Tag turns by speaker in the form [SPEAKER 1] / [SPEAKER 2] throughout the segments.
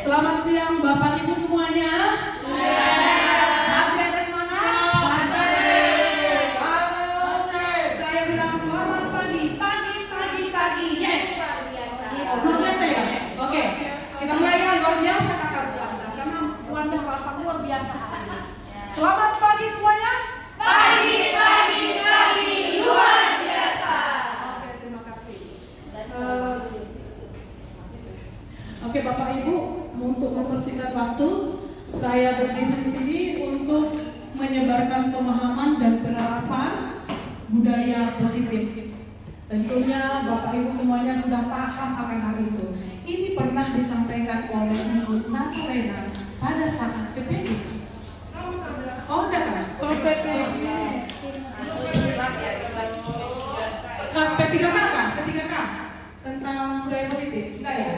[SPEAKER 1] Selamat siang Bapak Ibu semuanya. Masih ada semangat? Halo. Saya bilang selamat pagi. Pagi. Yes. Luar biasa ya? Oke. Kita mulai ya, luar biasa kakak Buanda. Karena Buanda Bapak luar biasa hari ini. Selamat pagi semuanya.
[SPEAKER 2] Pagi, luar biasa.
[SPEAKER 1] Oke, terima kasih. Oke Bapak Ibu, untuk mempersingkat waktu, saya berdiri di sini untuk menyebarkan pemahaman dan penerapan budaya positif. Tentunya Bapak Ibu semuanya sudah paham akan hal itu. Ini pernah disampaikan oleh Ibu Natalena pada saat PPG. Oh, enggak kan? Oh, PPG. P3K kan? P3K tentang budaya positif, enggak ya?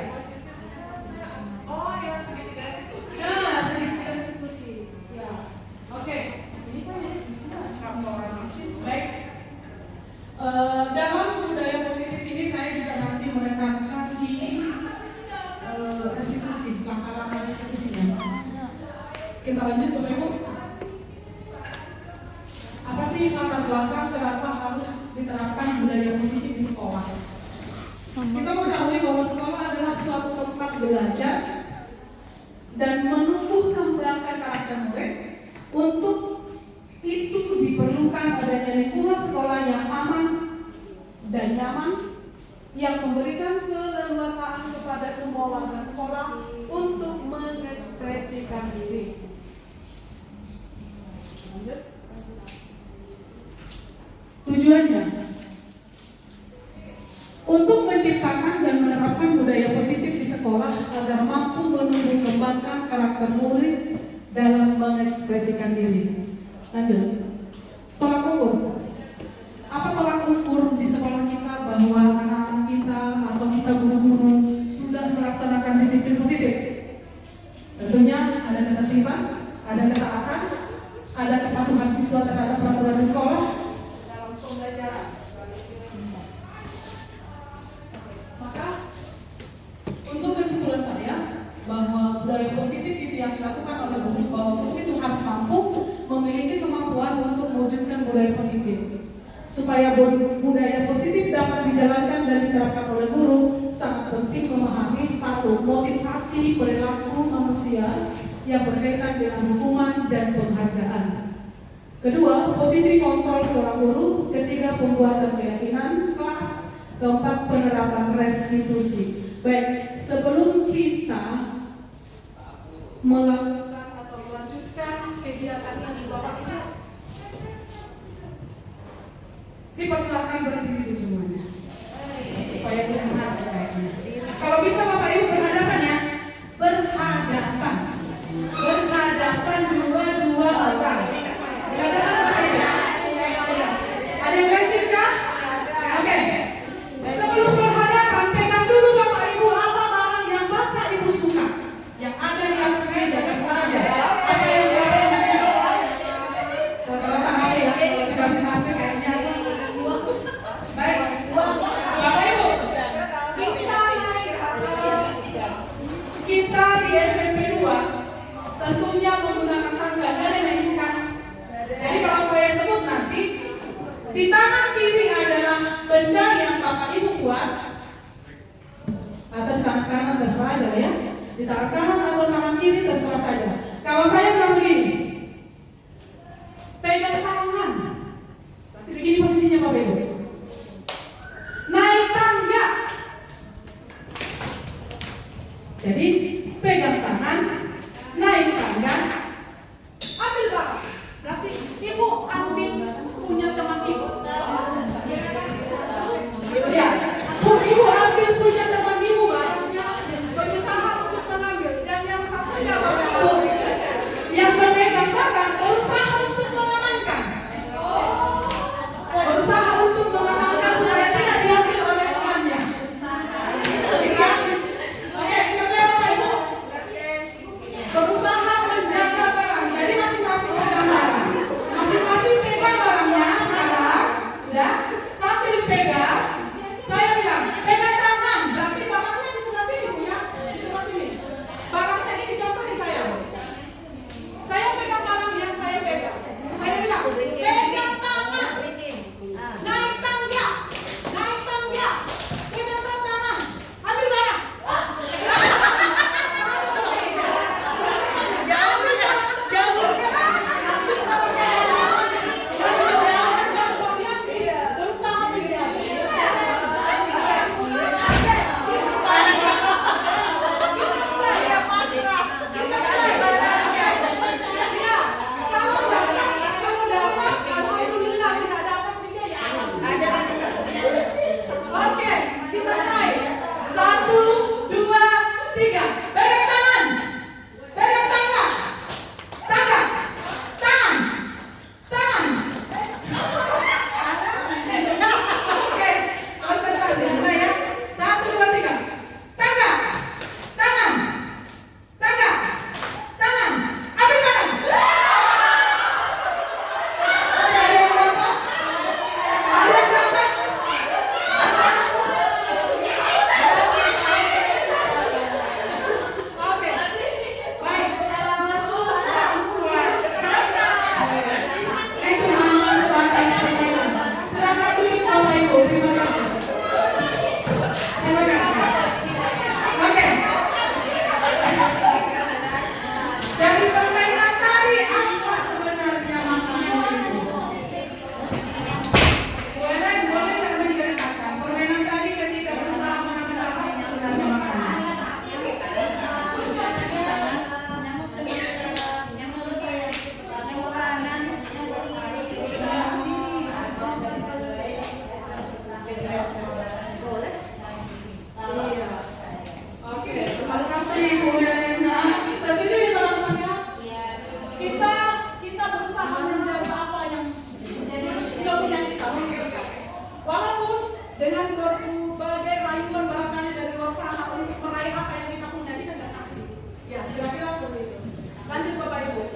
[SPEAKER 1] Oh, yang segitiga restitusi. Nah, segitiga restitusi. Ya. Oke. Ini kan kamu orang sih. Baik. Dalam budaya positif ini saya juga nanti menekankan di restitusi, langkah-langkah restitusinya. Kita lanjut Bapak Ibu. Apa sih latar belakang kenapa harus diterapkan budaya positif di sekolah? Kita mengetahui bahwa sekolah adalah suatu tempat belajar dan menumbuh kembangkan karakter murid. Untuk itu diperlukan adanya lingkungan sekolah yang aman dan nyaman, yang memberikan keleluasaan kepada semua warga sekolah untuk mengekspresikan diri. Tujuannya untuk menciptakan dan menerapkan budaya positif di sekolah agar mampu menumbuh kembangkan karakter murid dalam mengekspresikan diri. Lanjut. Tolak ukur. Apa tolak ukur di sekolah kita bahwa anak-anak kita atau kita guru-guru sudah melaksanakan disiplin positif? Tentunya ada ketertiban, ada ketaatan, ada kepatuhan siswa terhadap peraturan sekolah dalam pembelajaran. Maka untuk kesimpulan saya bahwa budaya positif itu yang dilakukan oleh guru, bahwa guru itu harus mampu memiliki kemampuan untuk mewujudkan budaya positif. Supaya budaya positif dapat dijalankan dan diterapkan oleh guru, sangat penting memahami satu, motivasi perilaku manusia yang berkaitan dengan hukuman dan penghargaan. Kedua, posisi kontrol seorang guru. Ketiga, pembuatan keyakinan kelas. Keempat, penerapan restitusi. Baik, sebelum kita melakukan atau melanjutkan kegiatan ini, Bapak Ibu dipersilakan berdiri dulu semuanya supaya terlihat baiknya. Kalau bisa Bapak Ibu berhadapan ya, berhadapan dua orang. Ada yang ganjil kah? Oke. Sebelum berhadapan, pegang dulu Bapak Ibu apa barang yang Bapak Ibu suka, yang ada di atas meja dan saja. Apa yang Bapak Ibu suka? Rata-rata hati ya, kalau dikasih hati kayaknya. Baik, Bapak Ibu, kita di SMP 2 tentunya menggunakan tangga dan yang kan. Jadi kalau saya sebut nanti, di tangan kiri adalah benda yang Bapak Ibu buat, atau di tangan kanan terserah aja ya. Di tangan kanan atau tangan kiri terserah saja. Kalau saya bilang begini, pegang tangan, tapi begini posisinya Bapak Ibu. Naik tangga. Jadi pegang tangan, naik tangga, ambil barang. Berarti Ibu ambil punya teman Ibu. Ya, Ibu ambil punya teman Ibu barangnya, berusaha untuk mengambil. Dan yang satunya Bapak Ibu dengan berbagai rayuan barangkali dari luar sana untuk meraih apa yang kita punya, kita nggak kasih. Ya, kira-kira seperti itu. Lanjut Bapak Ibu.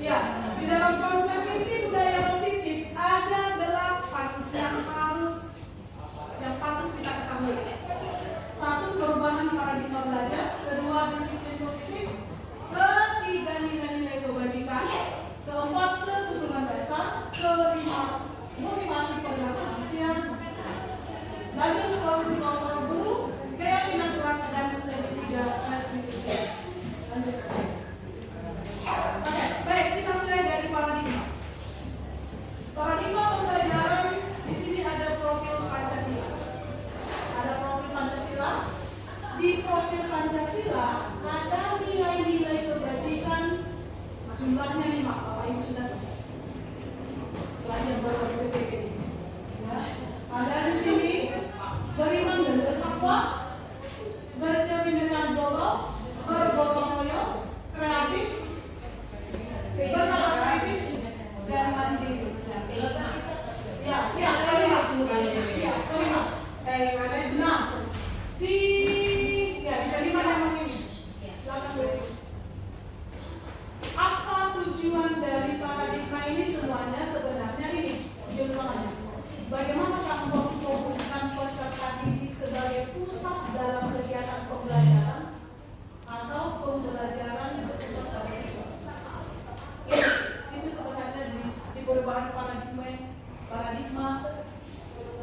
[SPEAKER 1] Ya, di dalam konsep inti budaya positif ada 8 yang patut kita ketahui. 1, perubahan paradigma belajar. 2, disiplin positif. 3, nilai-nilai kebajikan. 4, kebutuhan dasar. 5, motivasi perilaku manusia. Lanjut posisi kontrol guru, keyakinan keras dan segitiga restitusi. Lanjut. Oke, baik, kita mulai dari paradigma. Paradigma pembelajaran di sini ada profil Pancasila. Ada profil Pancasila. Di profil Pancasila ada nilai-nilai kebajikan, jumlahnya 5. Bapak Ibu sudah tahu. Belajar BPP ini. Ya. Ada di sini beriman dan bertakwa, berkebingungan global, bergotong royong, kreatif, beraktivis, dan mandiri. Ya, kelima. Nah, di kelima memang ini. Silakan Bu. Apa tujuan dari paradigma ini semuanya sebenarnya ini? Tujuan utamanya. Bagaimana kita memfokuskan peserta didik sebagai pusat dalam kegiatan pembelajaran atau pembelajaran berpusat pada siswa? Itu sebenarnya di perubahan paradigma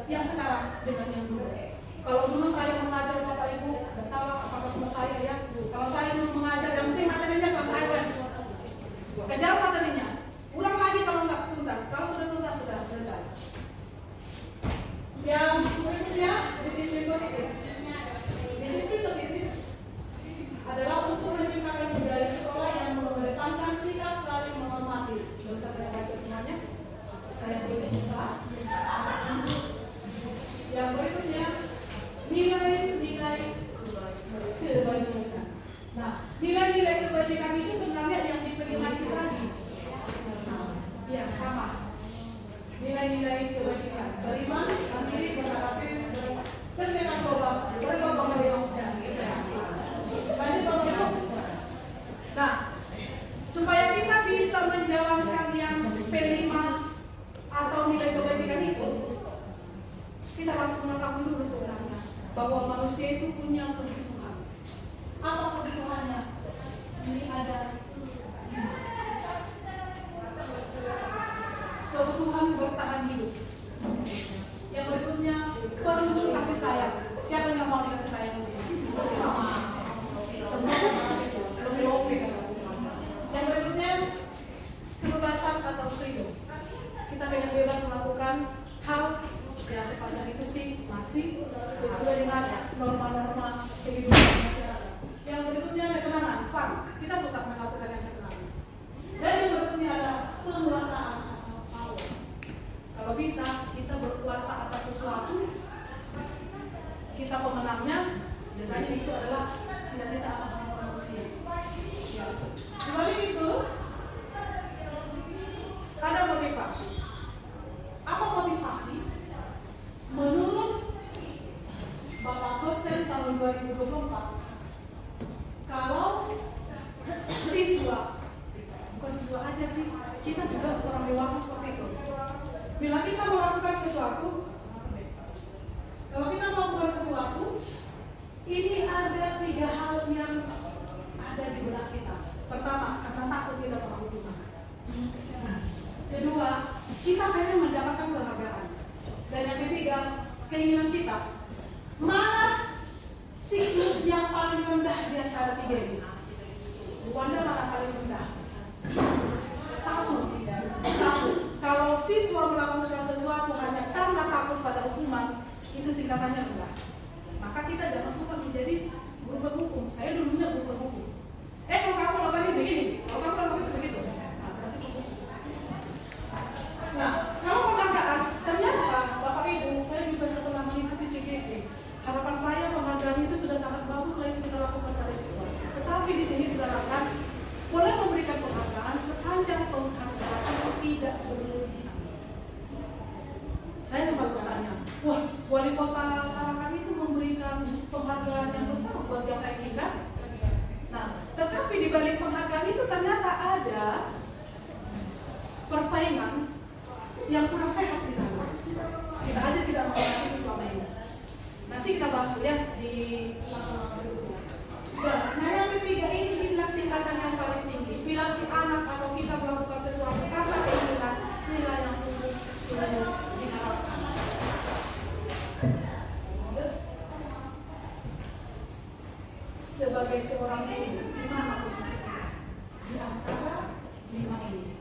[SPEAKER 1] yang sekarang dengan yang dulu. Kalau dulu saya mengajar Bapak Ibu, tidak tahu apakah cuma saya ya. Kalau saya dulu mengajar, yang penting materinya selesai wes. Kejar materinya, ulang lagi kalau nggak tuntas. Kalau sudah tuntas sudah selesai. Yang berikutnya disiplin positif. Disiplin positif adalah untuk menciptakan budaya sekolah yang mengedepankan sikap saling menghormati. Tidak usah saya baca semuanya, saya tulis bisa. Yang berikutnya nilai-nilai kebajikan. Nah, nilai-nilai kebajikan itu sebenarnya yang diperingati tadi. Ya, sama. Nilai-nilai kebajikan. Beriman, mandiri, beraktivis, berkebingungan global, bergotong royong. Lanjut Bapak Ibu. Nah, supaya kita bisa menjalankan yang P5 atau nilai kebajikan itu, kita harus mengetahui dulu sebenarnya bahwa manusia itu punya kebutuhan. Apa kebutuhannya? Ini ada kebutuhan bertahan hidup. Yang berikutnya perlu kasih sayang. Siapa yang mau dikasih sayang di sini? Semua lebih oke kan? Yang berikutnya kebebasan atau freedom. Kita pengen bebas melakukan hal ya sepanjang itu sih masih sesuai dengan norma-norma kehidupan masyarakat. Yang berikutnya kesenangan, fun. Kita suka melakukan yang kesenangan. Dan yang berikutnya adalah penguasaan atau power. Kalau bisa kita berkuasa atas sesuatu, kita pemenangnya. Biasanya itu adalah cita-cita anak-anak manusia. Ya. Di balik itu ada motivasi. Apa motivasi? Menurut Bapak Dosen tahun 2024, kalau siswa, bukan siswa aja sih, kita juga orang dewasa seperti itu. Bila kita melakukan sesuatu, kalau kita melakukan sesuatu, ini ada 3 hal yang ada di benak kita. Pertama, karena takut kita sama hukuman. Kedua, kita pengen mendapatkan penghargaan. Dan yang ketiga, keinginan kita. Mana siklus yang paling rendah di antara 3 ini? Wanda mana paling rendah? Satu. Kalau siswa melakukan sesuatu hanya karena takut pada hukuman, itu tingkatannya rendah. Maka kita jangan suka menjadi guru berhukum. Saya dulunya guru berhukum. Kalau kamu lakukan ini begini, kalau kamu lakukan itu begitu. Nah, berarti berhukum. Nah, kalau penghargaan, ternyata Bapak Ibu, saya juga setelah mengikuti CGP, harapan saya penghargaan itu sudah sangat bagus lagi kita lakukan pada siswa. Tetapi di sini disarankan boleh memberikan penghargaan sepanjang penghargaan itu tidak berlebihan. Wah, wali kota Tarakan itu memberikan penghargaan yang besar buat yang ranking kan? Nah, tetapi di balik penghargaan itu ternyata ada persaingan yang kurang sehat di sana. Kita aja tidak mengenal itu selama ini. Nanti kita bahas ya di berikutnya. Nah, yang ketiga ini adalah tingkatan yang paling tinggi. Bila si anak atau kita melakukan sesuatu karena keinginan, nilai yang sungguh diharapkan. Sebagai seorang guru, di mana posisi kita? Di antara 5 ini.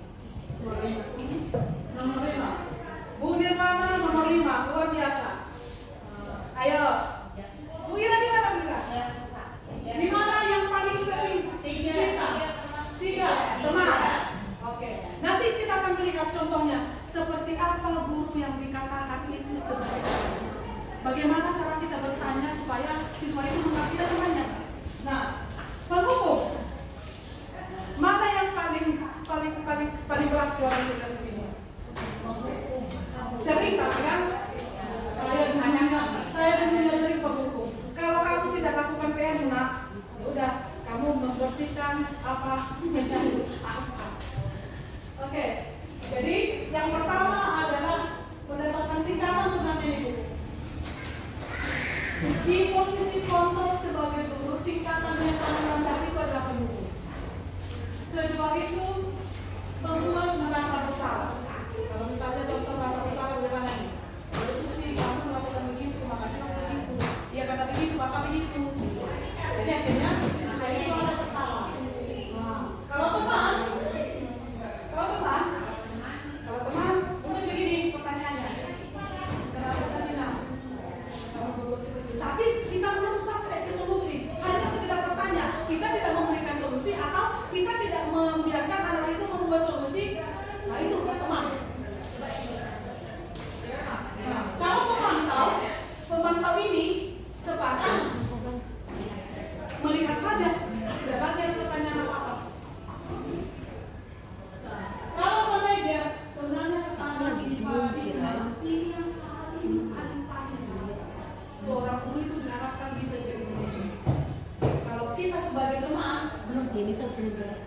[SPEAKER 1] Nomor 5. Bu Nirwana nomor 5, luar biasa. Ayo. Bu Ira di mana, Bu Ira? Di mana yang paling sering? 3. Teman. Oke. Nanti kita akan melihat contohnya seperti apa guru yang dikatakan itu sebagai guru. Bagaimana cara kita bertanya supaya siswa itu mengerti dan bertanya. Nah, penghukum. Mana yang paling berat orang kita di sini? Sering kan? Saya dulunya sering penghukum. Kalau kamu tidak lakukan PR, nak, udah kamu membersihkan apa? Oke. Jadi yang pertama adalah berdasarkan tingkatan sebenarnya ibu. Di posisi kontrol sebagai guru, tingkatan yang paling rendah itu adalah penghukum. Kedua itu membuat merasa bersalah. Kalau misalnya contoh merasa bersalah bagaimana nih? Itu sih kamu melakukan begitu, makanya kamu begitu. Dia kata begitu, maka begitu. Jadi akhirnya siswa itu merasa bersalah. Nah, kalau teman, mungkin begini pertanyaannya. Kenapa tadi nak? Kamu berbuat seperti itu. Tapi kita belum sampai ke solusi. Hanya sekedar bertanya. Kita tidak memberikan solusi atau kita tidak membiarkan anak itu membuat solusi. Nah itu teman. Nah, kalau pemantau ini sebatas melihat saja, tidak lagi ada pertanyaan apa-apa. Kalau manajer sebenarnya standar dibagi dalam pilihan paling seorang guru itu diharapkan bisa jadi manajer. Kalau kita sebagai teman belum ini sebelumnya.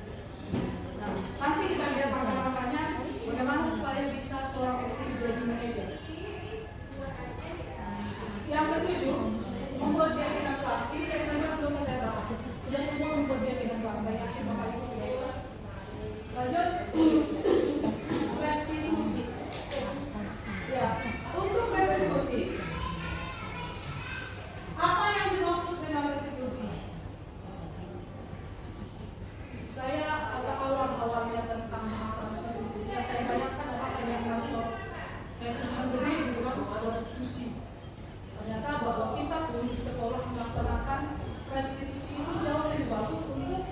[SPEAKER 1] Nah, nanti kita lihat langkah-langkahnya bagaimana supaya bisa seorang guru jadi manajer. Yang ketujuh, membuat keyakinan kelas. Ini keyakinan kelas belum saya bahas. Sudah semua membuat keyakinan kelas. Saya yakin Bapak Ibu sudah ikut. Lanjut, restitusi. Ya, untuk restitusi, apa yang dimaksud dengan restitusi? Saya agak awalnya tentang bahasa restitusi. Ya, saya bayangkan apa yang kantor perusahaan gede gitu kan ada restitusi. Ternyata bahwa kita pun di sekolah melaksanakan restitusi itu jauh lebih bagus untuk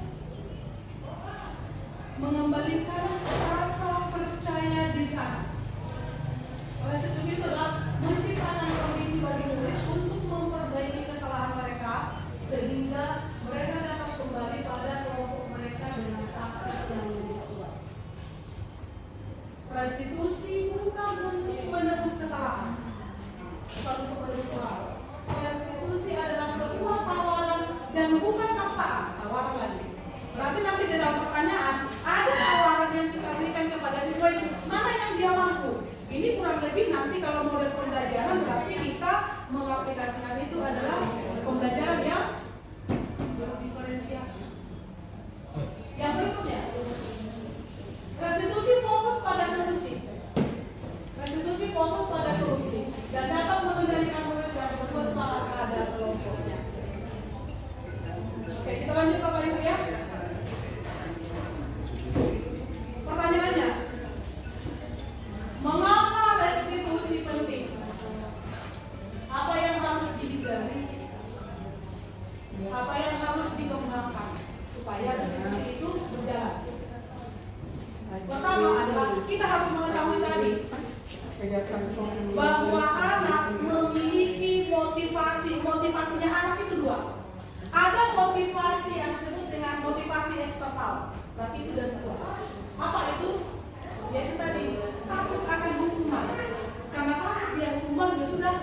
[SPEAKER 1] mengembalikan rasa percaya diri anak. Restitusi itu adalah menciptakan kondisi bagi murid untuk memperbaiki kesalahan mereka sehingga mereka dapat kembali pada kelompok mereka dengan taktik yang lebih kuat. Restitusi bukan untuk menebus kesalahan. Restitusi adalah sebuah tawaran dan bukan paksaan. Tawaran lagi. Berarti nanti di dalam pertanyaan ada tawaran yang kita berikan kepada siswa itu, mana yang dia mampu. Ini kurang lebih nanti kalau model pembelajaran berarti kita mengaplikasikan itu adalah pembelajaran yang berdiferensiasi. Yang berikutnya, restitusi fokus pada solusi. Restitusi fokus pada solusi dan dapat mengendalikan murid yang berbuat salah terhadap kelompoknya. Oke, kita lanjut Bapak Ibu ya. Pertanyaannya, mengapa restitusi penting? Apa yang harus dihindari? Apa yang harus dikembangkan supaya restitusi itu berjalan? Pertama adalah kita harus mengetahui tadi bahwa anak memiliki motivasi. Motivasinya anak itu dua. Ada motivasi yang disebut dengan motivasi eksternal. Berarti itu dari dua. Apa itu? Yaitu tadi takut akan hukuman. Karena takut dia hukuman dia sudah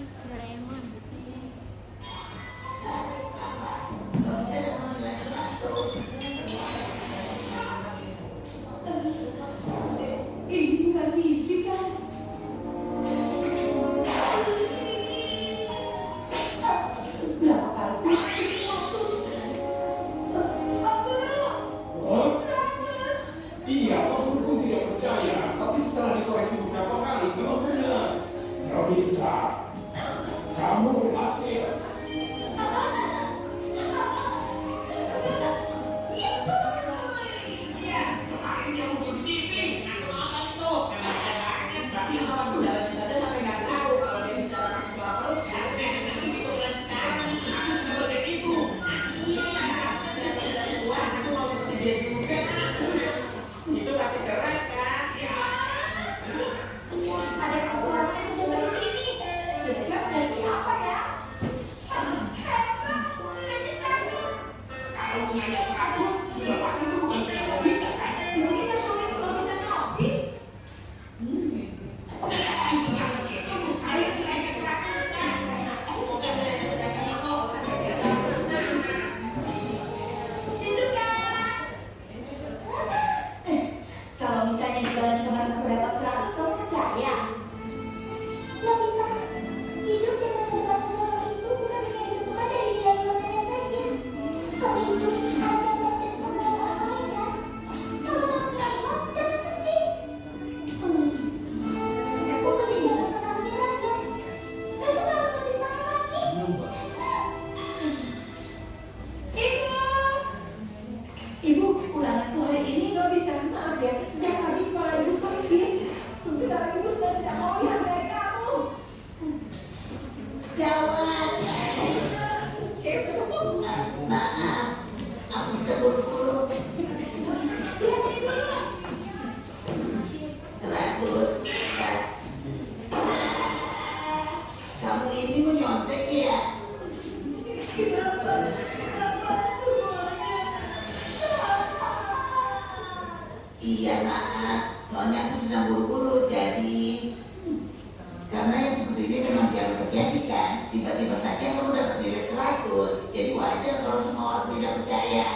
[SPEAKER 2] Doraemon.
[SPEAKER 3] Ini bukan mimpi kan? Berapa kali putih 100?
[SPEAKER 4] Oh, iya, aku pun tidak percaya. Tapi setelah dikoreksi beberapa kali, memang benar. Nobita, kamu berhasil. Iya, kemarin dia muncul di TV. Aku nonton itu. Tapi kenapa jalan saja sampai nggak tahu kalau dia bicara pakai suara perut? Ya, nanti itu mulai sekarang. Aku juga dari ibu. Iya, dari Tuhan, aku mau seperti dia juga. Itu pasti keren kan? Ya.
[SPEAKER 3] Ada kekurangan yang coba di sini. Kira-kira udah siapa ya? Hebat, nilainya 100.
[SPEAKER 4] Kalau nilainya 100, sudah pasti itu bukan punya Nobita kan?
[SPEAKER 3] Di sini tertulis Nobita Nobi.
[SPEAKER 4] Itu saya nilainya 100 kan? Bukan nilainya sedangkan itu sampai dia 100 nah.
[SPEAKER 3] Shizuka. Kalau misalnya di bulan kemarin aku dapat 100, kamu percaya? Nobita, hidup dan masa depan seseorang itu bukan hanya ditentukan dari nilai-nilainya saja. Tapi itu ada banyak semangat bahagia. Kalau kamu menerima, jangan sedih. Pokoknya jangan pernah menyerah ya. Besok harus lebih semangat lagi. Ibu, ulanganku hari ini Nobita. Maaf ya, sejak pagi kepala ibu sakit. Sekarang ibu sudah tidak mau lihat dari kamu.
[SPEAKER 5] Jawab, maaf, aku sudah buru-buru.
[SPEAKER 3] Lihatin dulu.
[SPEAKER 5] 100. Kamu ini menyontek ya?
[SPEAKER 3] Kenapa? Kenapa semuanya?
[SPEAKER 5] Iya maaf, soalnya aku sedang buru-buru jadi. Karena yang seperti ini memang jarang terjadi kan? Tiba-tiba saja kamu dapat nilai 100. Jadi wajar kalau semua orang tidak percaya.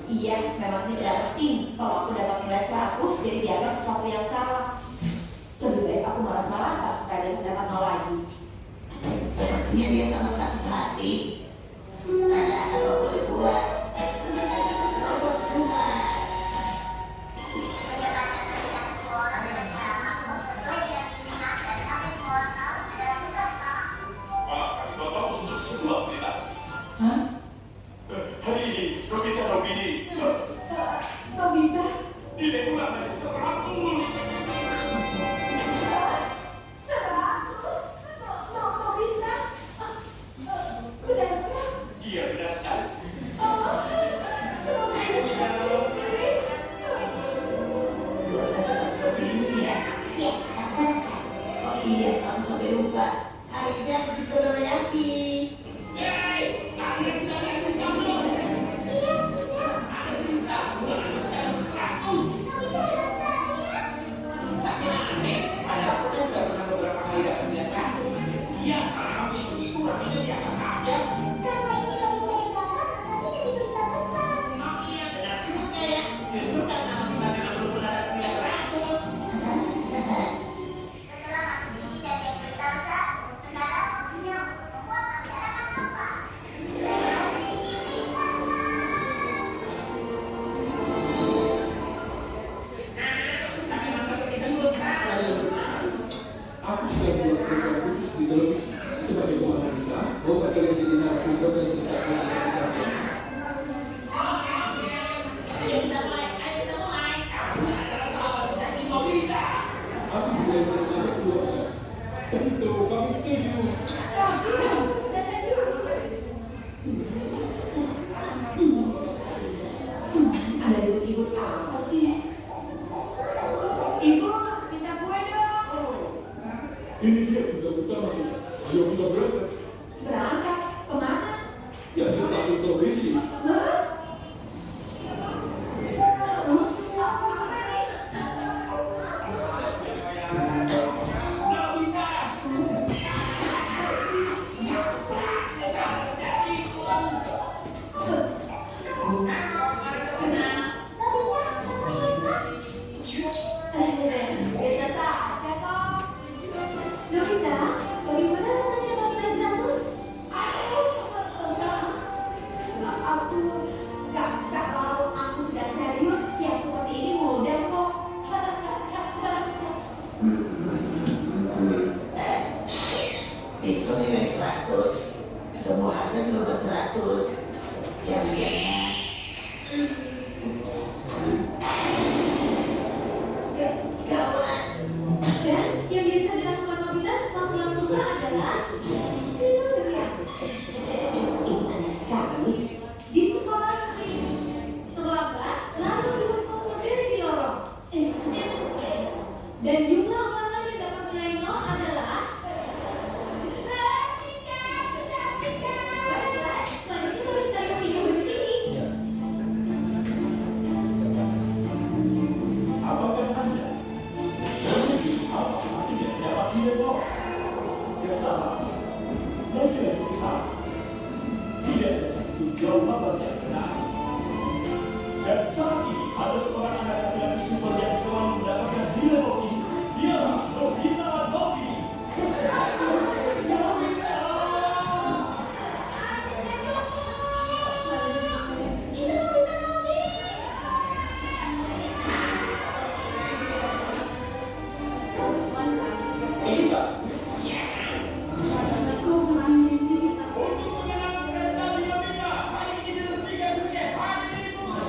[SPEAKER 3] Iya, memang tidak penting. Kalau aku dapat nilai 100, jadi dianggap sesuatu yang salah. Lebih baik aku malas-malasan supaya besok dapat 0 lagi.
[SPEAKER 5] Sepertinya dia sangat sakit hati. Apa boleh buat? Robot rumah.
[SPEAKER 4] Kasih bapak untuk sebuah cerita.
[SPEAKER 5] Hah?
[SPEAKER 4] Hari ini, Nobita Nobini.
[SPEAKER 3] Nobita?
[SPEAKER 4] Nilai ulangannya 100.
[SPEAKER 3] 100? Nobita? Benarkah?
[SPEAKER 4] Iya, benar sekali.
[SPEAKER 5] Dua kata seperti ini ya?
[SPEAKER 3] Siap, laksanakan.
[SPEAKER 5] Oh iya, aku sampai lupa. Hari ini aku di Saudorayaki.
[SPEAKER 4] Hei, kalian tidak lihat berita belum?
[SPEAKER 3] Iya, sudah.
[SPEAKER 4] Ada berita, ulangannya dalam 100.
[SPEAKER 3] Nobita hebat sekali ya.
[SPEAKER 4] Aneh, padahal aku kan udah pernah beberapa kali dapat nilai 100. Iya, karena kamu yang begitu rasanya biasa saja.
[SPEAKER 3] Karena ini Nobita yang gagal, nanti jadi berita besar.
[SPEAKER 4] Oh iya, benar juga ya. Justru karena Nobita memang belum pernah dapat nilai 100.
[SPEAKER 2] Setelah kasus ini jadi berita besar, sekarang waktunya untuk membuat masyarakat lupa.
[SPEAKER 4] Tapi mantap kita juga.
[SPEAKER 6] Aku sudah buat program khusus di televisi sebagai buah wanita. Maukah kalian jadi narasumber dan kita sudah di sana?
[SPEAKER 4] Ayo kita mulai. Kamu adalah sahabat sejati Nobita.
[SPEAKER 6] Aku juga yang menemani kedua. Tentu kami setuju.
[SPEAKER 3] Tapi aku sudah dulu. Ada ribut-ribut apa sih? Ibu, minta kue dong.
[SPEAKER 6] Ini dia berita utama kita. Ayo kita berangkat.
[SPEAKER 3] Berangkat kemana?
[SPEAKER 6] Ya di stasiun televisi.
[SPEAKER 3] Hah? Apa nih?
[SPEAKER 4] Nobita.
[SPEAKER 5] diskon nilai 100. Semua harga serba 100. Jamiannya gawat.
[SPEAKER 3] Dan yang biasa dilakukan Nobita setelah pulang sekolah adalah tidur ceria. Aneh sekali. Di sekolah terlambat, lalu dimundur di lorong. Dan jumlah ulangan yang dapat nilai 0 adalah baiklah, selanjutnya mari kita lihat video berikut ini.
[SPEAKER 4] Apakah Anda menuju apa tidak dapat dilakukan? Kesalahan. Mungkin itu salah. Tidak ada satu jawaban yang benar. Dan saat ini ada seorang anak laki-laki super yang selalu mendapatkan nilai ini. Dialah Nobita Nobi. Nobita!
[SPEAKER 3] Itu Nobita Nobi.
[SPEAKER 4] Ini bagus. Ya. Untuk mengenang prestasi Nobita, hari ini diresmikan sebagai hari libur.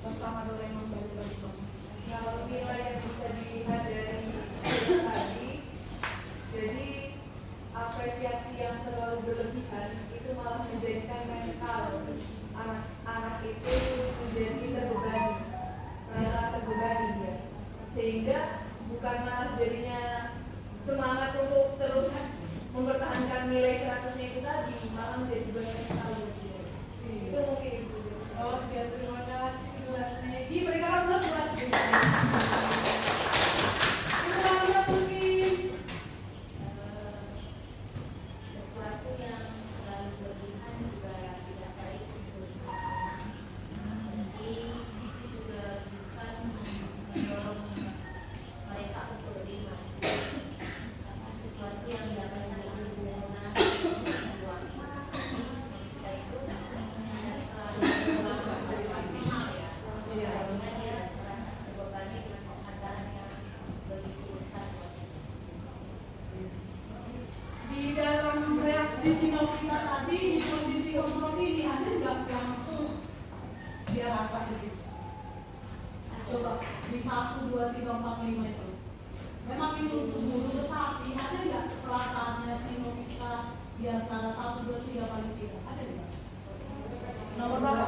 [SPEAKER 1] bersama Doraemon dan Doraemon.
[SPEAKER 7] Kalau nilai yang bisa dilihat dari film tadi, jadi apresiasi yang terlalu berlebihan itu malah menjadikan mental anak itu menjadi terbebani, merasa terbebani dia, sehingga bukan malah jadinya semangat untuk terus mempertahankan nilai 100-nya itu tadi, malah menjadi beban mental buat dia. Itu mungkin itu.
[SPEAKER 1] Oke, terima kasih buat Negi. Berikan aplaus buat Negi. Kita mungkin
[SPEAKER 2] Sesuatu yang terlalu berlebihan juga tidak baik untuk anak. Jadi itu juga bukan mendorong mereka untuk lebih maju. Karena sesuatu yang dapat berhubungan dengan keluarga, kita itu tidak terlalu maksimal ya. Sehingga dia merasa terbebani dengan penghargaan yang begitu besar.
[SPEAKER 1] di dalam reaksi si Novita tadi di posisi kompromi ini ada nggak yang dia rasa di situ? Coba di 1, 2, 3, 4, 5 itu. Memang itu untuk guru, tetapi ada nggak perasaannya si Novita di antara 1, 2, 3 paling tidak? Ada nggak? Nomor berapa?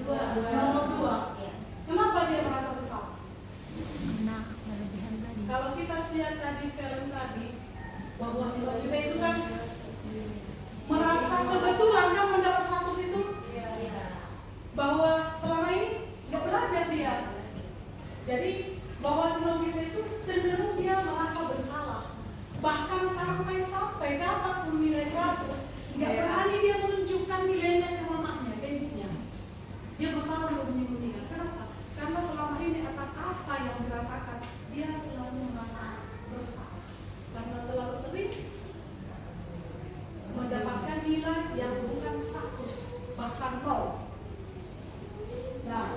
[SPEAKER 1] 2. Nomor 2. Kenapa dia merasa bersalah? Kalau kita lihat tadi film tadi bahwa si Novita itu kan merasa kebetulan kan mendapat 100 itu bahwa selama ini nggak belajar dia. Jadi bahwa si Novita itu cenderung dia merasa bersalah. Bahkan sampai dapat pun nilai 100, nggak berani dia menunjukkan nilainya ke mamanya, ke ibunya. Dia berusaha untuk menyembunyikan. Kenapa? Karena selama ini atas apa yang dirasakan, dia selalu merasa bersalah. Karena terlalu sering mendapatkan nilai yang bukan 100, bahkan 0. Nah,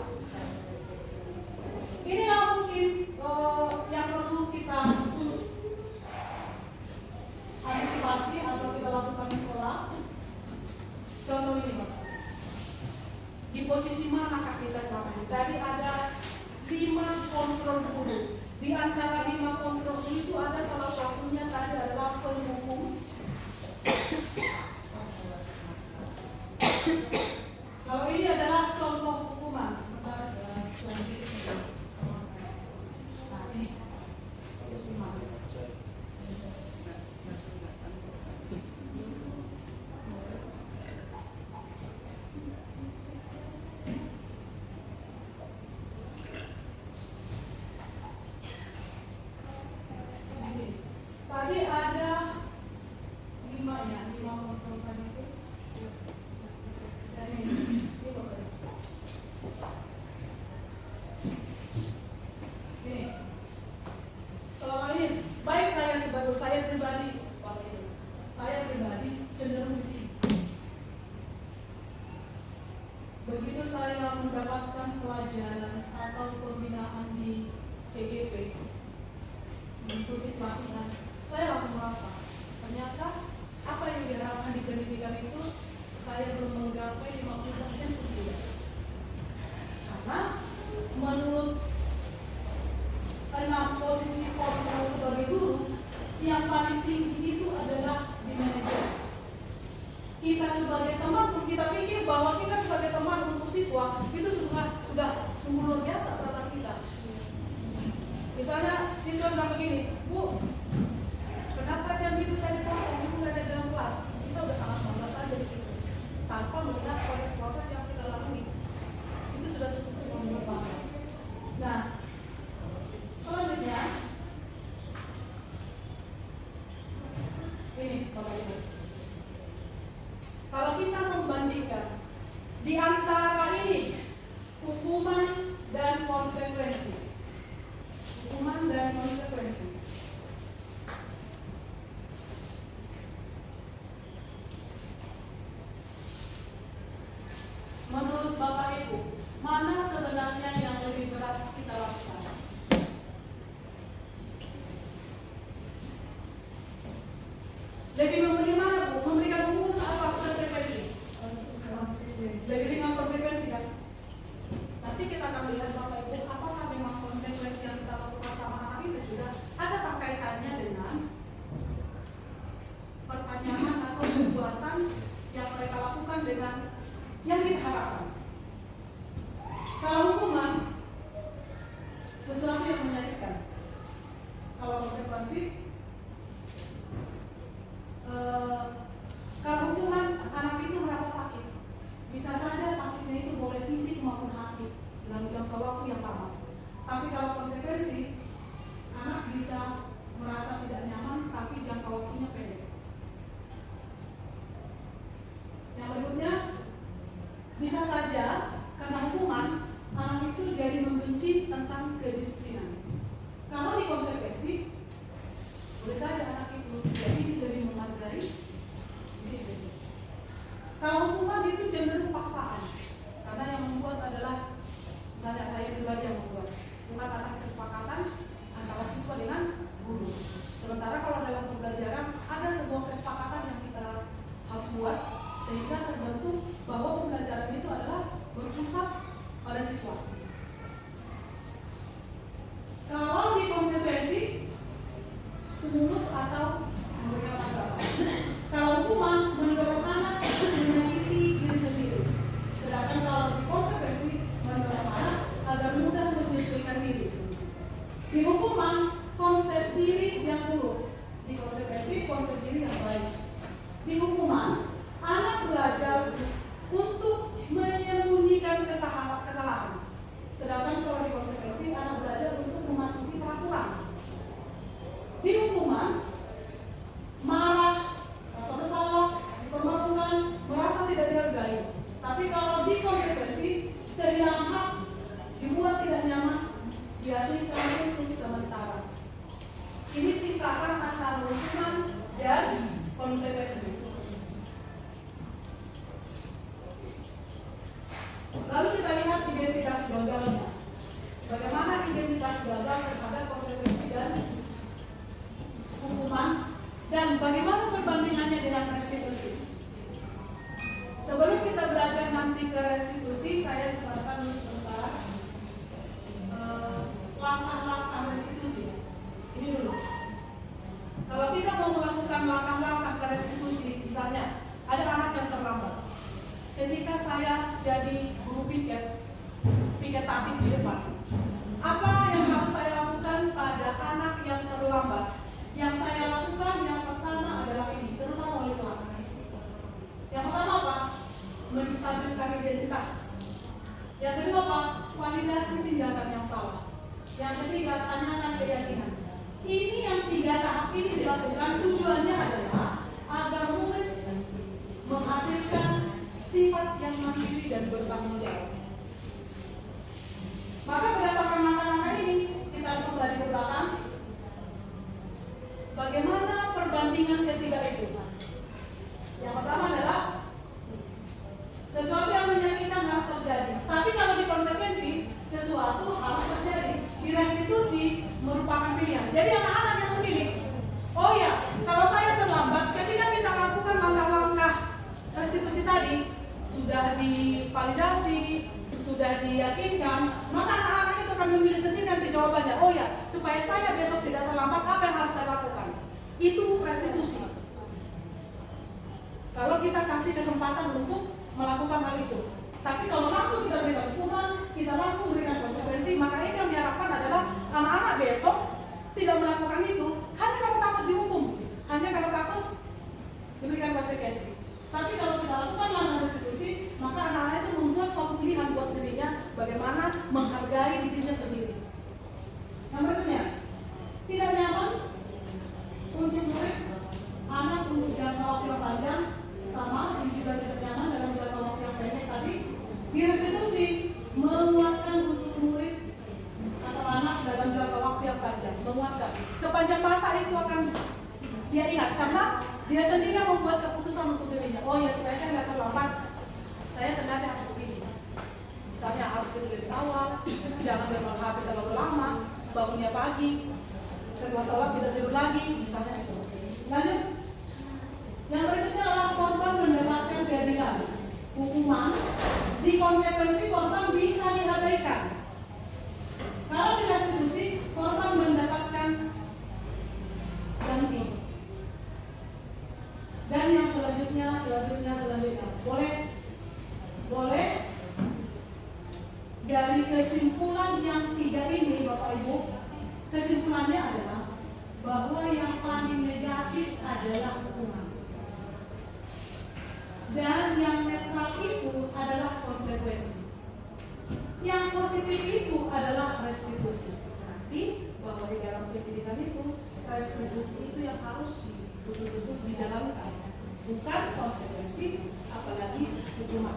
[SPEAKER 1] inilah mungkin yang perlu kita antisipasi atau kita lakukan di sekolah. Contoh ini, Pak. Di posisi manakah kita selama ini? Tadi ada 5 kontrol guru. Di antara 5 kontrol itu ada salah satunya tadi adalah penghukum. Kalau ini adalah contoh hukuman. Sebentar selanjutnya. Nah ini hukuman. Tadi ada 5 ya, 5 kontrol tadi itu. Dan ini Bapak. Ini. Selama ini baik saya sebagai saya pribadi, Bapak Ibu. Saya pribadi cenderung di sini. Begitu saya mendapatkan pelajaran atau pembinaan di CGP, mengikuti pelatihan, saya langsung merasa ternyata apa yang diharapkan di pendidikan itu saya belum menggapai 50% pun tidak. Karena menurut 6 posisi kontrol sebagai guru, yang paling tinggi itu adalah di manajemen. Kita sebagai teman pun kita pikir bahwa kita sebagai teman untuk siswa itu sudah sungguh luar biasa perasaan kita. Misalnya siswa bilang begini, Bu, kenapa jam itu tadi kosong, ibu nggak ada dalam kelas? Kita udah sangat bangga saja di situ, tanpa melihat proses yang kita lalui. Itu sudah cukup membuat bangga. Nah, selanjutnya ini Bapak Ibu. Kalau kita membandingkan di antara ini hukuman dan konsekuensi. Hukuman dan konsekuensi. Menurut Bapak Ibu, mana sebenarnya yang lebih berat kita lakukan? Lebih memilih mana, Bu? Memberikan hukuman apa konsekuensi? Lebih ringan konsekuensi kan? Nanti kita jangka waktu yang lama. Tapi kalau konsekuensi, anak bisa merasa tidak nyaman tapi jangka waktunya pendek. Yang berikutnya, bisa saja karena hukuman anak itu jadi membenci tentang kedisiplinan. Kalau dikonsekuensi, boleh saja anak itu jadi lebih menghargai disiplin. Kalau hukuman itu cenderung paksaan, karena yang membuat adalah misalnya saya pribadi yang membuat, bukan atas kesepakatan antara siswa dengan guru. Sementara kalau dalam pembelajaran ada sebuah kesepakatan yang kita harus buat sehingga terbentuk bahwa pembelajaran itu adalah berpusat pada siswa. Kalau dikonsekuensi, stimulus atau memberikan tanggapan. Kalau hukuman mendorong anak menyakiti diri sendiri, sedangkan kalau dikonsekuensi mendorong anak agar mudah menyesuaikan diri. Di hukuman konsep diri yang buruk, di konsekuensi konsep diri yang baik. Di hukuman anak belajar untuk menyembunyikan kesalahan, sedangkan kalau di konsekuensi anak belajar untuk mematuhi peraturan. Di hukuman marah, rasa bersalah, dipermalukan, merasa tidak dihargai. Tapi kalau di konsekuensi kehilangan hak, dibuat tidak nyaman, dihasilkan untuk sementara. Ini tingkatan antara hukuman dan konsekuensi. Lalu kita lihat identitas gagalnya. Bagaimana identitas gagal terhadap konsekuensi dan hukuman, dan bagaimana perbandingannya dengan restitusi. Sebelum kita belajar nanti ke restitusi, saya sempat nulis tentang langkah-langkah restitusi. Ini dulu. Kalau kita mau melakukan langkah-langkah ke restitusi, misalnya ada anak yang terlambat. Ketika saya jadi guru piket tabik di depan, apa yang harus saya lakukan pada anak yang terlambat? Yang saya lakukan yang pertama adalah ini, terutama oleh kelas. Yang pertama apa? Menstabilkan identitas. Yang kedua apa? Validasi tindakan yang salah. Yang ketiga, tanyakan keyakinan. Ini yang 3 tahap ini dilakukan tujuannya adalah agar murid menghasilkan sifat yang mandiri dan bertanggung jawab. Maka berdasarkan langkah-langkah ini, kita kembali ke belakang. Bagaimana perbandingan ketiga itu? Yang pertama adalah sesuatu yang menyakitkan harus terjadi. Tapi kalau di konsekuensi, sesuatu harus terjadi. Di restitusi merupakan pilihan. Jadi anak-anak yang memilih. Oh ya, kalau saya terlambat, ketika kita lakukan langkah-langkah restitusi tadi, sudah divalidasi, sudah diyakinkan, maka anak-anak itu akan memilih sendiri nanti jawabannya. Oh ya, supaya saya besok tidak terlambat, apa yang harus saya lakukan? Itu restitusi. Kalau kita kasih kesempatan untuk melakukan hal itu. Tapi kalau langsung kita berikan hukuman, kita langsung berikan konsekuensi, maka itu yang diharapkan adalah anak-anak besok tidak melakukan itu hanya kalau takut dihukum, hanya kalau takut diberikan konsekuensi. Tapi kalau kita lakukan langkah restitusi, maka anak-anak itu membuat suatu pilihan buat dirinya bagaimana menghargai dirinya sendiri. Yang berikutnya, tidak nyaman untuk murid, anak untuk jangka waktu yang panjang, sama ini juga tidak nyaman dalam jangka waktu yang pendek tadi. Di restitusi menguatkan untuk murid atau anak dalam jangka waktu yang panjang, menguatkan sepanjang masa itu akan dia ingat karena dia sendiri yang membuat keputusan untuk dirinya. Oh ya, supaya saya nggak terlambat, saya ternyata harus begini. Misalnya harus tidur lebih awal, jangan bermain HP terlalu lama, bangunnya pagi, setelah sholat tidak tidur lagi, misalnya itu. Lanjut, yang berikutnya adalah korban mendapatkan keadilan. Hukuman di konsekuensi korban bisa diabaikan. Kalau di restitusi, korban mendapatkan ganti. Dan yang selanjutnya. Boleh dari kesimpulan yang 3 ini Bapak Ibu, kesimpulannya adalah bahwa yang paling negatif adalah hukuman. Dan yang netral itu adalah konsekuensi. Yang positif itu adalah restitusi. Berarti bahwa di dalam pendidikan itu restitusi itu yang harus betul-betul dijalankan, bukan konsekuensi, apalagi hukuman.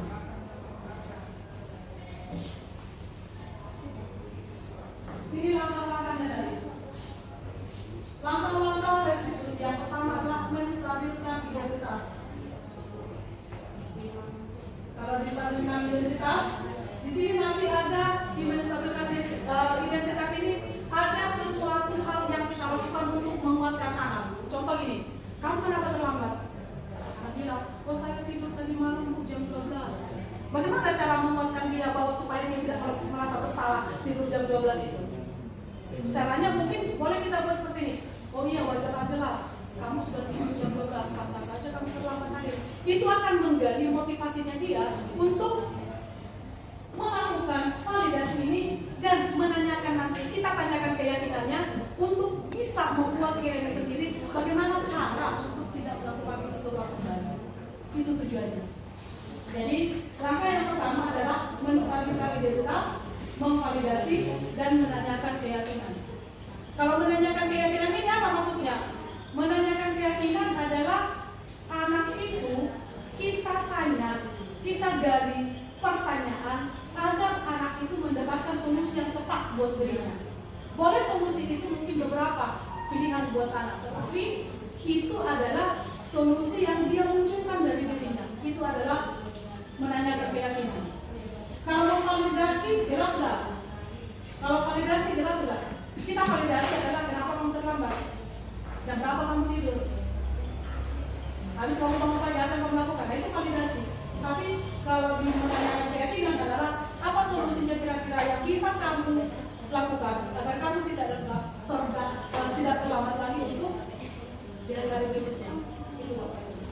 [SPEAKER 1] Ini langkah-langkahnya tadi. Langkah-langkah restitusi yang pertama adalah menstabilkan identitas. Kalau distabilkan identitas, di sini nanti ada di menstabilkan identitas ini ada sesuatu hal yang kita lakukan untuk menguatkan anak. Contoh gini, kamu kenapa terlambat? Anak bilang, oh saya tidur tadi malam jam 12. Bagaimana cara menguatkan dia bahwa supaya dia tidak merasa bersalah tidur jam 12 itu? Caranya mungkin boleh kita buat seperti ini. Oh iya, wajar aja lah, kamu sudah tidur jam 12, karena saja kamu terlambat hadir. Itu akan menggali motivasinya dia untuk melakukan validasi ini dan menanyakan nanti, kita tanyakan keyakinannya untuk bisa membuat dirinya sendiri bagaimana cara untuk tidak melakukan itu terulang kembali. Itu tujuannya. Jadi langkah yang pertama adalah menstabilkan identitas, memvalidasi, dan menanyakan keyakinan. Kalau menanyakan keyakinan ini apa maksudnya? Menanyakan keyakinan adalah anak itu kita tanya, kita gali pertanyaan agar anak itu mendapatkan solusi yang tepat buat dirinya. Boleh solusi itu mungkin beberapa pilihan buat anak, tetapi itu adalah solusi yang dia munculkan dari dirinya. Itu adalah menanyakan keyakinan. Kalau validasi jelas nggak? Kalau validasi jelas nggak? Kita validasi adalah kenapa kamu terlambat? Jam berapa kamu tidur? Habis kamu bangun pagi apa yang kamu lakukan? Nah, itu validasi. Tapi kalau di menanyakan keyakinan adalah apa solusinya kira-kira yang bisa kamu lakukan agar kamu tidak terlambat lagi untuk di hari-hari berikutnya. Itu Bapak Ibu.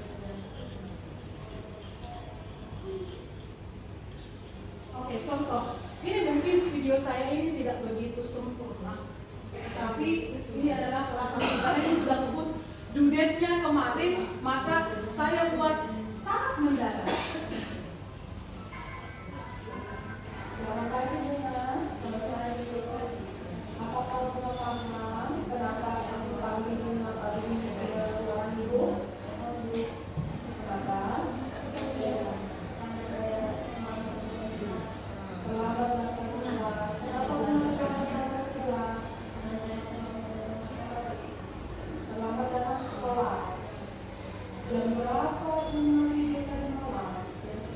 [SPEAKER 1] Oke, contoh. Ini mungkin video saya ini tidak begitu sempurna, tapi ini adalah salah satu karena ini sudah ngebut dudetnya kemarin, maka saya buat sangat mendadak.
[SPEAKER 3] Selamat pagi Bunda. Apakah teman-teman kenapa kamu panggil Bunda pagi ke ruangan ibu? Kenapa? Terlambat datang ke kelas. Kenapa Bunda terlambat datang ke kelas? Terlambat datang ke sekolah. Jam berapa Bunda tidur tadi malam? Jam 9.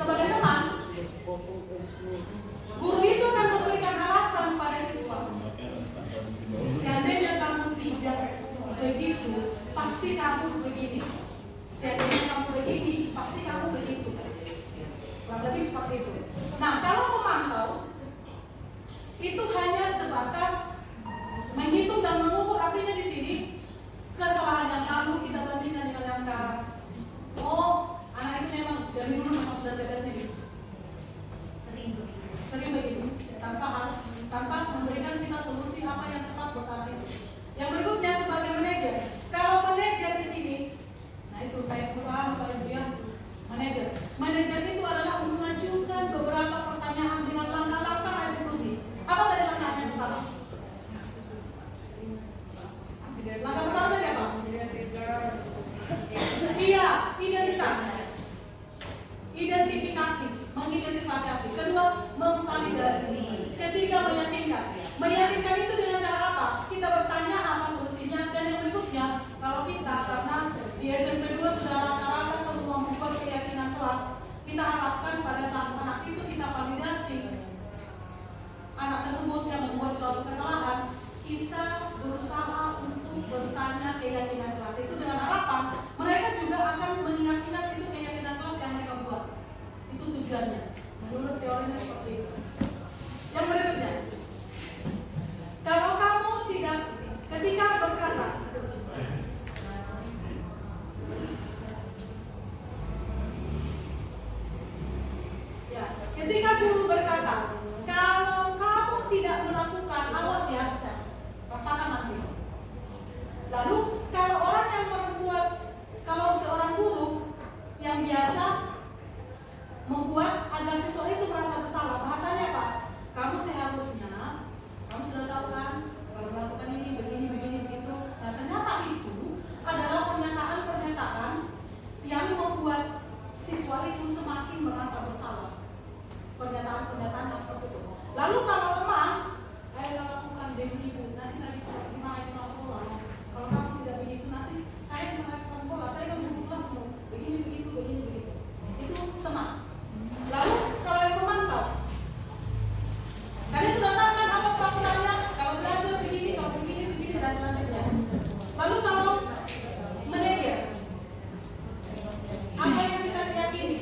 [SPEAKER 1] sebagai teman, guru itu akan memberikan alasan pada siswa. Seandainya kamu tidak begitu, pasti kamu begini. Seandainya kamu begini, pasti kamu begitu. Kurang lebih seperti itu. Nah, kalau memantau itu hanya sebatas menghitung dan mengukur, artinya di sini kesalahan yang lalu kita bandingkan dengan yang sekarang. Oh, anak itu memang dari dulu memang sudah negatif, sering begitu, tanpa memberikan kita solusi apa yang tepat buat anak itu. Yang berikutnya sebagai manajer, kalau manajer di sini, nah itu kayak perusahaan paling dia manajer itu adalah mengajukan beberapa pertanyaan dengan langkah-langkah eksekusi. Apa tadi langkah yang pertama? Langkah pertama tadi apa? Iya, identifikasi, mengidentifikasi. Kedua, memvalidasi. Ketiga, meyakinkan. Meyakinkan itu dengan cara apa? Kita bertanya apa solusinya. Dan yang berikutnya, kalau kita karena di SMP 2 sudah rata-rata semua membuat keyakinan kelas, kita harapkan pada saat anak itu kita validasi anak tersebut yang membuat suatu kesalahan, kita berusaha untuk bertanya keyakinan kelas itu dengan harapan mereka juga akan meyakinkan itu keyakinan kelas yang mereka buat. Itu tujuannya. Menurut teorinya seperti itu. Yang berikutnya, kalau kamu tidak ketika berkata ya, ketika guru berkata, kalau kamu tidak melakukan, awas ya, rasakan nanti. Lalu kalau orang yang membuat, kalau seorang guru yang biasa membuat agar siswa itu merasa bersalah, bahasanya apa? Kamu seharusnya, kamu sudah tahu kan, kalau melakukan ini, begini, begitu. Nah, ternyata itu adalah pernyataan-pernyataan yang membuat siswa itu semakin merasa bersalah. Pernyataan-pernyataan seperti itu. Lalu kalau teman, ayo lakukan begini, nanti saya dimarahin kelas sekolah. Kalau kamu tidak begitu, nanti saya dimarahin kelas sekolah. Saya akan jemput kelasmu. Begini, begitu. Itu teman. Lalu kalau yang memantau, kalian sudah tahu kan apa peraturannya? Kalau belajar begini, kalau begini dan selanjutnya. Lalu kalau manajer, apa yang kita yakini?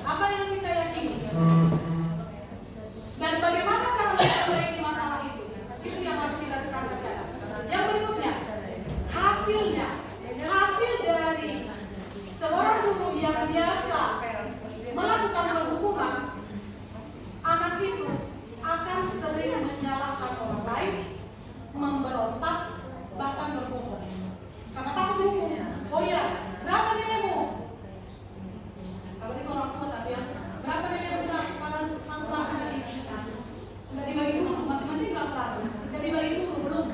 [SPEAKER 1] Apa yang kita yakini? Dan bagaimana cara memperbaiki masalah itu? Itu yang harus kita tekankan. Yang berikutnya, hasil dari seorang guru yang biasa melakukan penghukuman, anak itu akan sering menyalahkan orang lain, memberontak, bahkan berbohong. Karena takut dihukum. Oh iya, berapa nilaimu? Kalau itu orang tua tapi ya, berapa nilai pada sang anak ini? Nggak dibagi guru, masih penting kelas 100. Nggak dibagi guru, belum.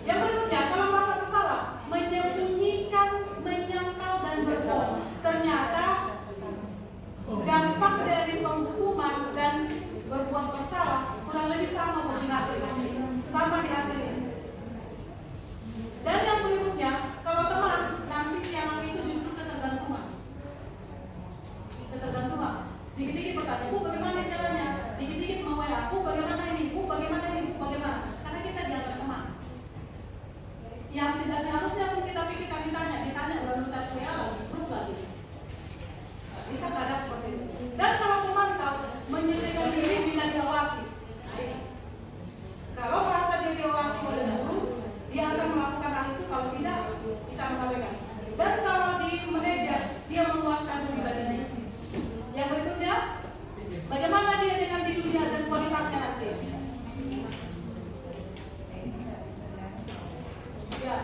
[SPEAKER 1] Yang berikutnya, kalau merasa bersalah, menyembunyikan, menyangkal dan berbohong. Ternyata dampak dari penghukuman dan berbuat bersalah kurang lebih sama di hasilnya. Dan yang berikutnya, kalau teman, nanti si anak itu justru ketergantungan. Dikit-dikit bertanya, Bu bagaimana caranya? Dikit-dikit mau WA, Bu bagaimana ini? Bu bagaimana? Karena kita dianggap teman. Yang tidak seharusnya pun kita pikirkan ditanya lalu chat WA lagi, grup lagi. Bisa ada seperti itu. Dan kalau pemantau menyesuaikan diri bila diawasi. Nah ini. Kalau merasa dia diawasi oleh guru, dia akan melakukan hal itu. Kalau tidak, bisa mengabaikan. Dan kalau di manajer, dia menguatkan pribadinya. Yang berikutnya, bagaimana dia dengan di dunia dan kualitasnya nanti? Ya,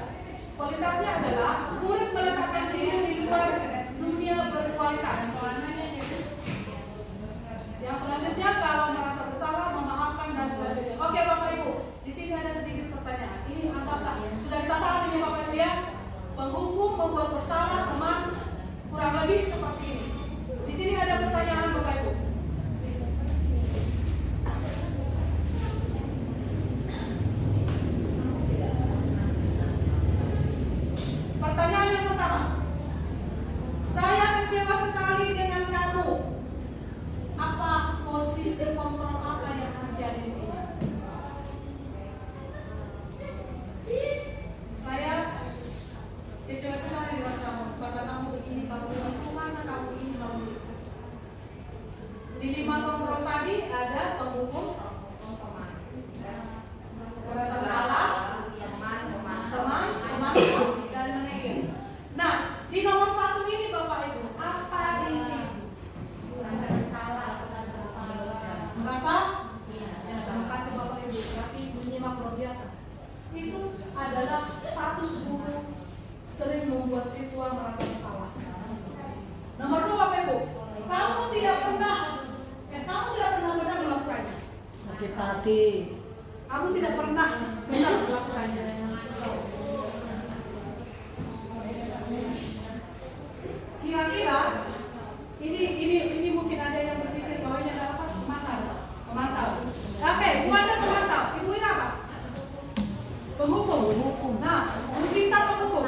[SPEAKER 1] kualitasnya adalah murid meletakkan diri di luar dunia berkualitas. Yang selanjutnya, kalau merasa bersalah, memaafkan dan selanjutnya. Oke Bapak Ibu, di sini ada sedikit pertanyaan. Ini anggaplah sudah kita paham ini Bapak Ibu ya. Penghukum membuat bersalah teman kurang lebih seperti ini. Di sini ada pertanyaan Bapak Ibu. Pertanyaan yang pertama, saya kecewa sekali dengan kamu. Apa posisi kontrol apa yang terjadi di sini? Saya kecewa sekali dengan kamu karena kamu begini, kamu begitu, mana kamu ini, kamu itu. Di 5 kontrol tadi ada penghukum, merasa bersalah, teman, dan menegel. Nah, di nomor 1 ini Bapak Ibu, apa di sini? Merasa? Ya, terima kasih Bapak Ibu, tapi menyimak luar biasa. Itu adalah status guru sering membuat siswa merasa bersalah. Nomor 2 Bapak Ibu, kamu tidak pernah benar melakukannya.
[SPEAKER 8] Sakit hati.
[SPEAKER 1] Kamu tidak pernah benar melakukannya. Kira-kira ini mungkin ada yang berpikir bahwa ini adalah apa? Pemantau. Oke, bukannya pemantau. Ibu ini apa? Penghukum. Nah, Bu Sinta penghukum.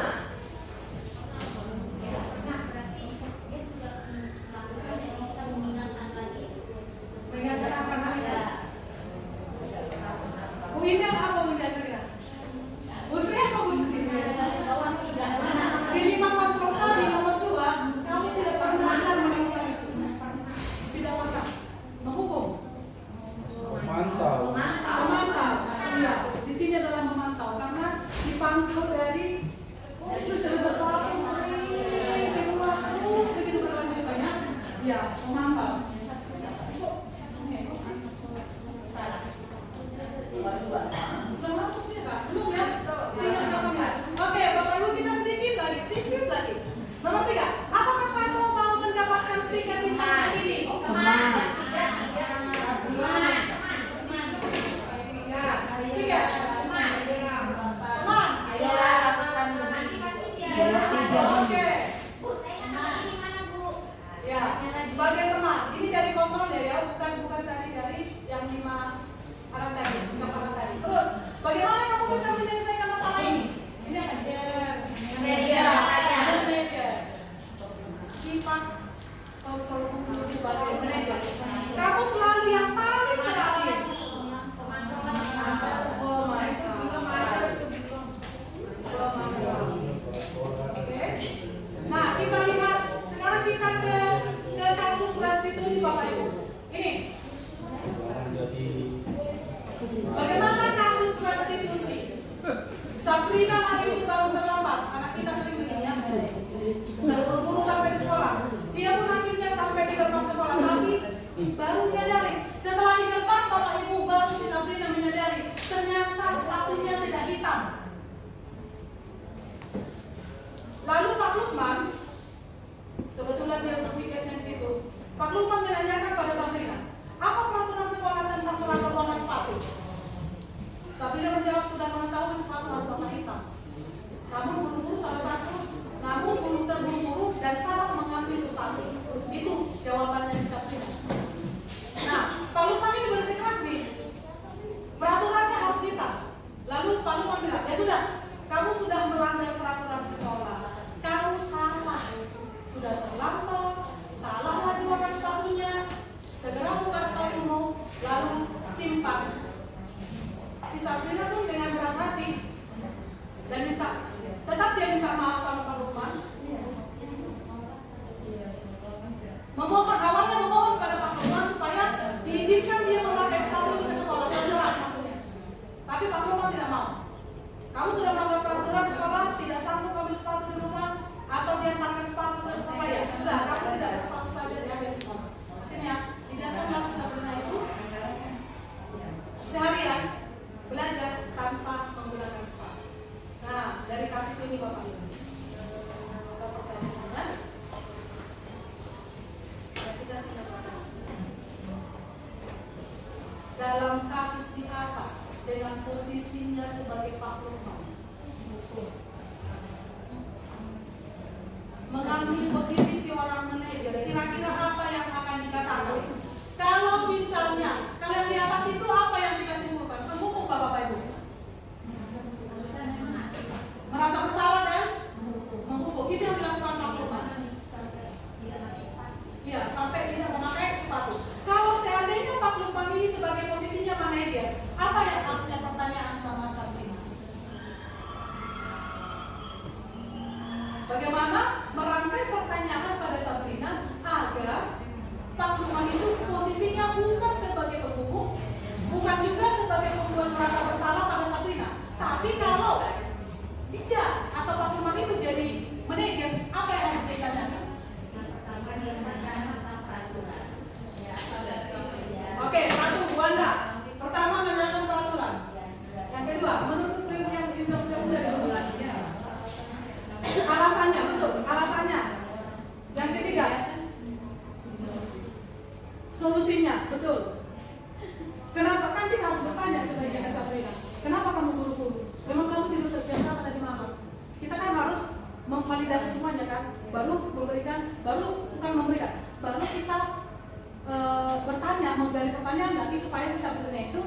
[SPEAKER 1] Mengingatkan apa namanya? Bu Indah apa Bu Indah kira? Bu Sri apa Bu Sri? Di 5 kontrol tadi nomor 2, kamu tidak pernah benar melakukan itu. Tidak pernah. Menghukum.
[SPEAKER 6] Mantau.
[SPEAKER 1] Memantau. Iya, di sini adalah memantau karena dipantau dari itu sudah bersalah sering keluar terus begitu berlanjutannya. Ya, memantau. Sudah masuk ya Kak? Belum ya? Tinggal berapa menit? Oke, Bapak Ibu kita sedikit lagi. Nomor 3, apakah kamu mau mendapatkan stiker bintang ini? Stiker. Teman. Oke. Ya, sebagai teman. Ini dari kontrol ya, bukan tadi dari yang 5 anak tadi, sikap anak tadi. Terus, bagaimana kamu bisa menyelesaikan masalah ini? Ini manajer. Sifat kalau sebagai manajer, kamu selalu yang paling terakhir. Oh my God. Oke. Nah, kita lihat sekarang kita ke kasus restitusi Bapak Ibu. Ini. Bagaimana kasus restitusi? Sabrina hari ini baru terlambat, anak kita sering begini ya. Terburu-buru sampai di sekolah. Dia pun akhirnya sampai di gerbang sekolah, tapi baru menyadari. Setelah di gerbang, Bapak Ibu baru si Sabrina menyadari ternyata sepatunya tidak hitam. Lalu Pak Lukman, kebetulan dia berpikirnya di situ. Pak Lukman menanyakan pada Sabrina, apa peraturan sekolah tentang seragam warna sepatu? Sabrina menjawab sudah mengetahui sepatu harus warna hitam. Namun buru-buru terburu-buru dan salah mengambil sepatu. Itu jawabannya si Sabrina. Nah, Pak Lukman ini bersikeras nih. Peraturannya harus hitam. Lalu Pak Lukman bilang, ya sudah, kamu sudah melanggar peraturan sekolah. Kamu salah. Sudah terlambat. Salah lagi warna sepatunya. Segera buka sepatumu, lalu simpan. Si Sabrina pun dengan berat hati dan tetap dia minta maaf sama Pak Lukman. Awalnya memohon pada Pak Lukman supaya diizinkan dia memakai sepatu ke sekolah, jelas maksudnya. Tapi Pak Lukman tidak mau. Kamu sudah melanggar peraturan sekolah, tidak sanggup ambil sepatu di rumah atau diantarkan sepatu ke sekolah ya. Sudah, kamu tidak ada sepatu saja sehari di sekolah. Akhirnya didatanglah si Sabrina itu seharian belajar tanpa menggunakan sepatu. Nah, dari kasus ini Bapak Ibu, ada pertanyaan? Dalam kasus di atas dengan posisinya sebagai Pak Lukman, mengambil posisi si orang manajer, kira-kira apa yang akan dikatakan? Kalau misalnya kalian di atas itu apa yang kita simpulkan? Menghukum Bapak Ibu, merasa bersalah dan menghukum. Itu yang dilakukan Pak Lukman. Bagaimana merangkai pertanyaan pada Sabrina agar Pak Lukman itu posisinya bukan sebagai penghukum, bukan juga sebagai pembuat merasa bersalah pada Sabrina. Tapi kalau tidak, atau Pak Lukman itu jadi manajer, apa yang harus ditanyakan? Oke, satu, Wanda. Pertama, menanyakan peraturan. Yang kedua, menurut yang udah alasannya, betul, alasannya. Yang ketiga, solusinya, betul. Kenapa? Kan kita harus bertanya sebagai Sabrina, kenapa kamu buru-buru? Memang kamu tidur terjadi apa tadi malam? Kita kan harus memvalidasi semuanya kan, baru kita bertanya, menggali pertanyaan lagi supaya si Sabrina itu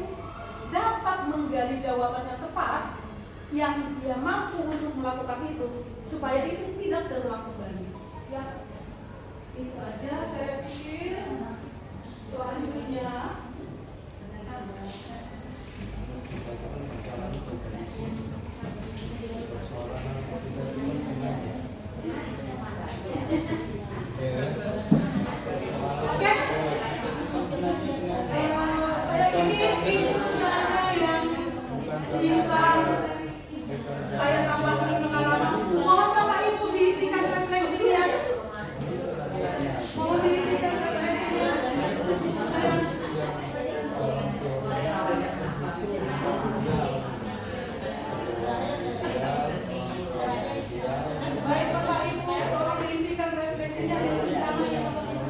[SPEAKER 1] dapat menggali jawaban yang tepat yang dia mampu untuk melakukan itu supaya itu tidak terulang kembali. Ya, itu aja saya pikir. Selanjutnya saya pikir itu saja yang bisa saya tambahkan pengalaman. Mohon Bapak Ibu diisikan refleksinya. Mohon diisikan refleksinya. Baik Bapak Ibu, tolong diisikan refleksinya bersama ya Bapak Ibu.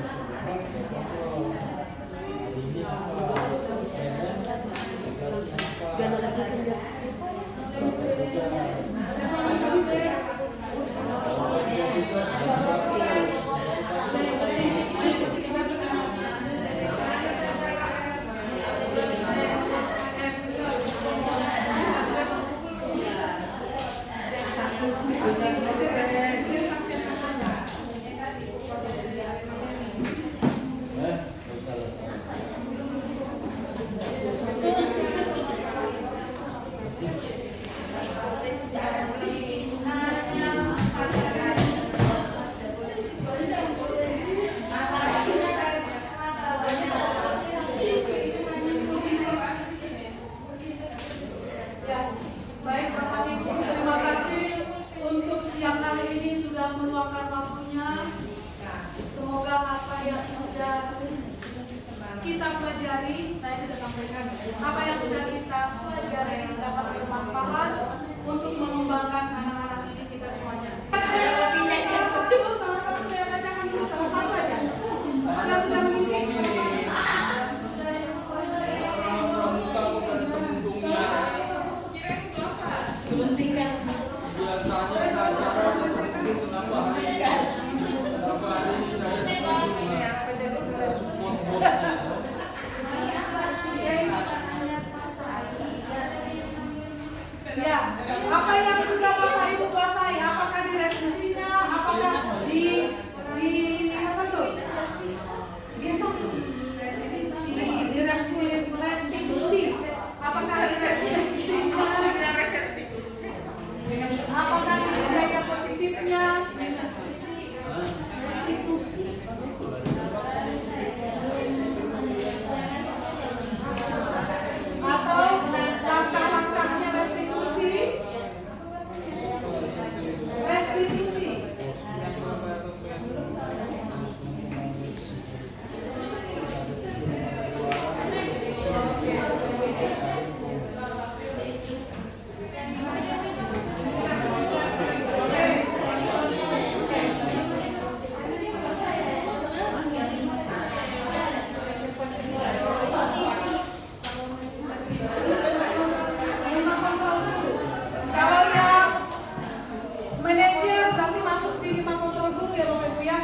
[SPEAKER 1] Manajer berarti masuk di 5 kontrol dulu ya Bapak Ibu ya.